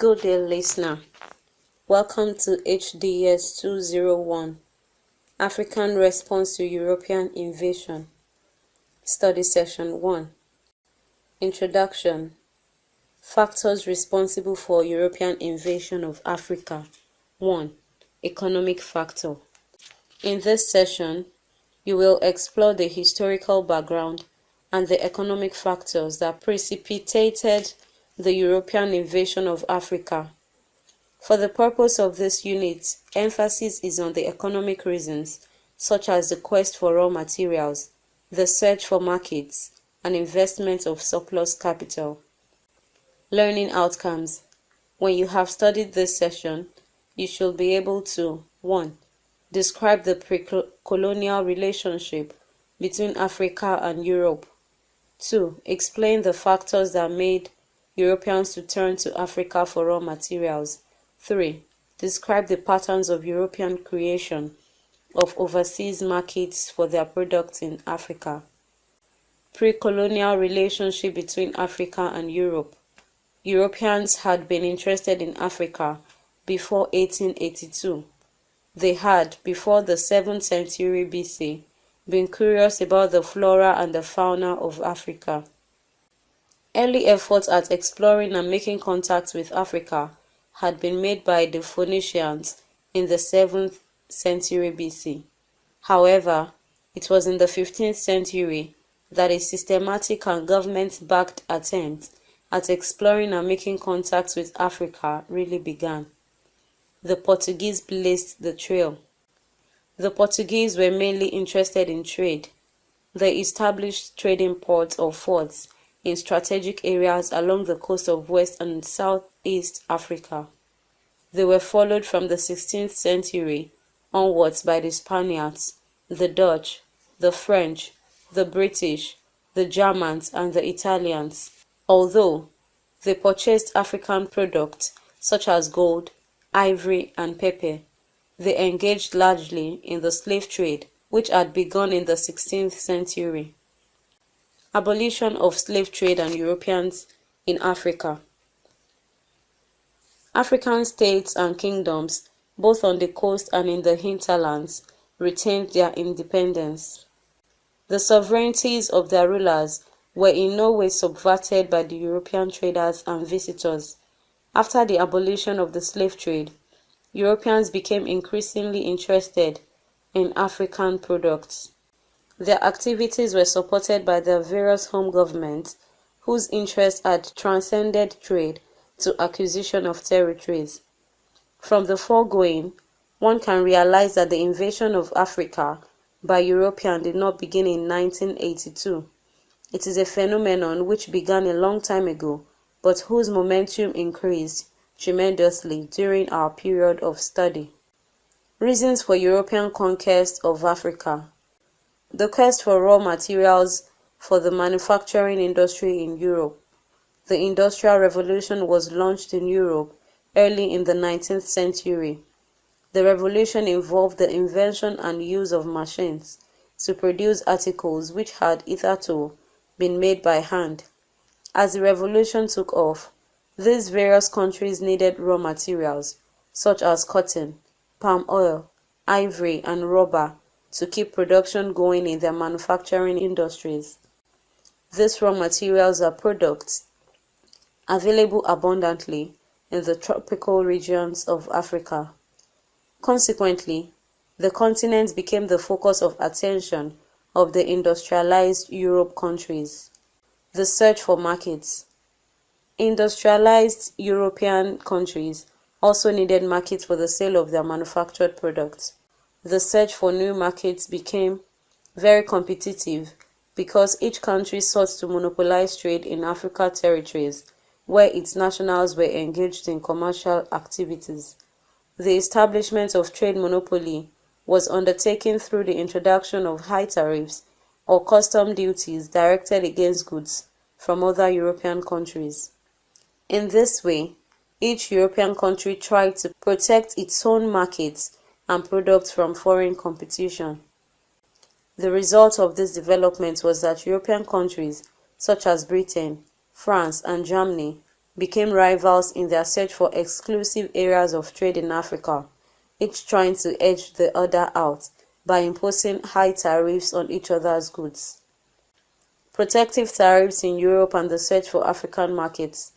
Good day, listener. Welcome to HDS 201, African Response to European Invasion, Study Session 1. Introduction. Factors responsible for European invasion of Africa. 1. Economic factor. In this session, you will explore the historical background and the economic factors that precipitated the European invasion of Africa. For the purpose of this unit, emphasis is on the economic reasons, such as the quest for raw materials, the search for markets, and investment of surplus capital. Learning outcomes. When you have studied this session, you should be able to 1. Describe the pre-colonial relationship between Africa and Europe. 2. Explain the factors that made Europeans to turn to Africa for raw materials. 3. Describe the patterns of European creation of overseas markets for their products in Africa. Pre-colonial relationship between Africa and Europe. Europeans had been interested in Africa before 1882. They had, before the 7th century BC, been curious about the flora and the fauna of Africa. Early efforts at exploring and making contact with Africa had been made by the Phoenicians in the 7th century BC. However, it was in the 15th century that a systematic and government-backed attempt at exploring and making contact with Africa really began. The Portuguese blazed the trail. The Portuguese were mainly interested in trade. They established trading ports or forts in strategic areas along the coast of West and Southeast Africa. They were followed from the 16th century onwards by the Spaniards, the Dutch, the French, the British, the Germans, and the Italians. Although they purchased African products such as gold, ivory, and pepper, they engaged largely in the slave trade, which had begun in the 16th century. Abolition of slave trade and Europeans in Africa. African states and kingdoms, both on the coast and in the hinterlands, retained their independence. The sovereignties of their rulers were in no way subverted by the European traders and visitors. After the abolition of the slave trade, Europeans became increasingly interested in African products. Their activities were supported by their various home governments, whose interests had transcended trade to acquisition of territories. From the foregoing, one can realize that the invasion of Africa by Europeans did not begin in 1982. It is a phenomenon which began a long time ago, but whose momentum increased tremendously during our period of study. Reasons for European conquest of Africa. The quest for raw materials for the manufacturing industry in Europe. The Industrial Revolution was launched in Europe early in the 19th century. The revolution involved the invention and use of machines to produce articles which had hitherto been made by hand. As the revolution took off, these various countries needed raw materials such as cotton, palm oil, ivory, and rubber to keep production going in their manufacturing industries. These raw materials are products available abundantly in the tropical regions of Africa. Consequently, the continent became the focus of attention of the industrialized Europe countries. The search for markets. Industrialized European countries also needed markets for the sale of their manufactured products. The search for new markets became very competitive because each country sought to monopolize trade in African territories where its nationals were engaged in commercial activities. The establishment of trade monopoly was undertaken through the introduction of high tariffs or custom duties directed against goods from other European countries. In this way, each European country tried to protect its own markets and products from foreign competition. The result of this development was that European countries such as Britain, France, and Germany became rivals in their search for exclusive areas of trade in Africa, each trying to edge the other out by imposing high tariffs on each other's goods. Protective tariffs in Europe and the search for African markets.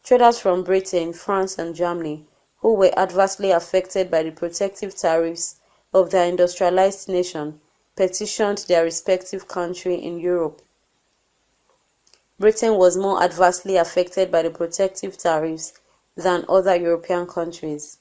Traders from Britain, France, and Germany, who were adversely affected by the protective tariffs of their industrialized nation, petitioned their respective country in Europe. Britain was more adversely affected by the protective tariffs than other European countries.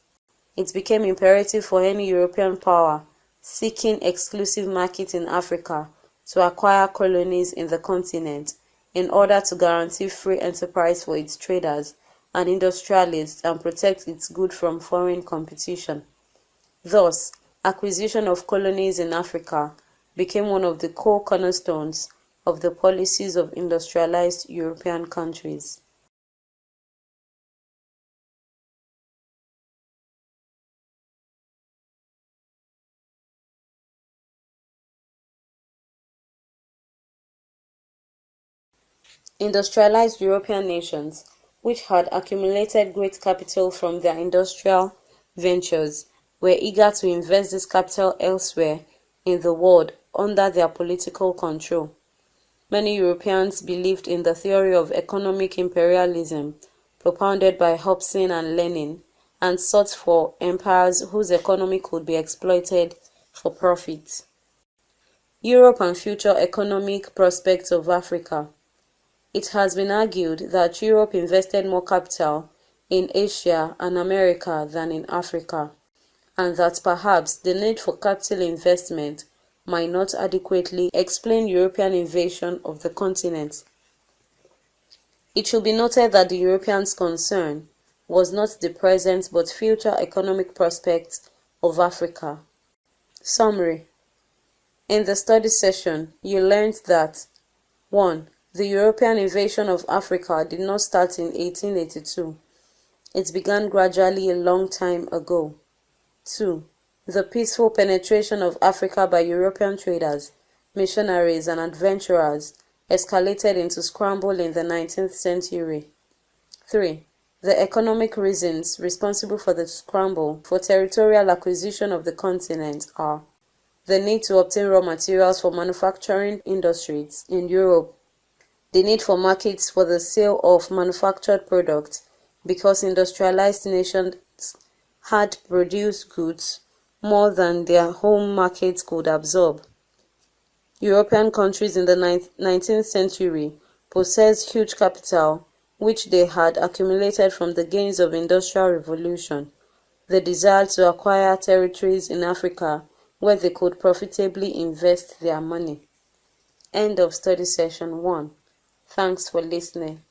It became imperative for any European power seeking exclusive market in Africa to acquire colonies in the continent in order to guarantee free enterprise for its traders and industrialists and protect its goods from foreign competition. Thus, acquisition of colonies in Africa became one of the core cornerstones of the policies of industrialized European countries. Industrialized European nations, which had accumulated great capital from their industrial ventures, were eager to invest this capital elsewhere in the world under their political control. Many Europeans believed in the theory of economic imperialism propounded by Hobson and Lenin and sought for empires whose economy could be exploited for profit. Europe and future economic prospects of Africa. It has been argued that Europe invested more capital in Asia and America than in Africa, and that perhaps the need for capital investment might not adequately explain European invasion of the continent. It should be noted that the Europeans' concern was not the present but future economic prospects of Africa. Summary. In the study session, you learned that 1. The European invasion of Africa did not start in 1882. It began gradually a long time ago. 2. The peaceful penetration of Africa by European traders, missionaries, and adventurers escalated into scramble in the 19th century. 3. The economic reasons responsible for the scramble for territorial acquisition of the continent are the need to obtain raw materials for manufacturing industries in Europe, the need for markets for the sale of manufactured products because industrialized nations had produced goods more than their home markets could absorb. European countries in the 19th century possessed huge capital which they had accumulated from the gains of Industrial Revolution, the desire to acquire territories in Africa where they could profitably invest their money. End of study session 1. Thanks for listening.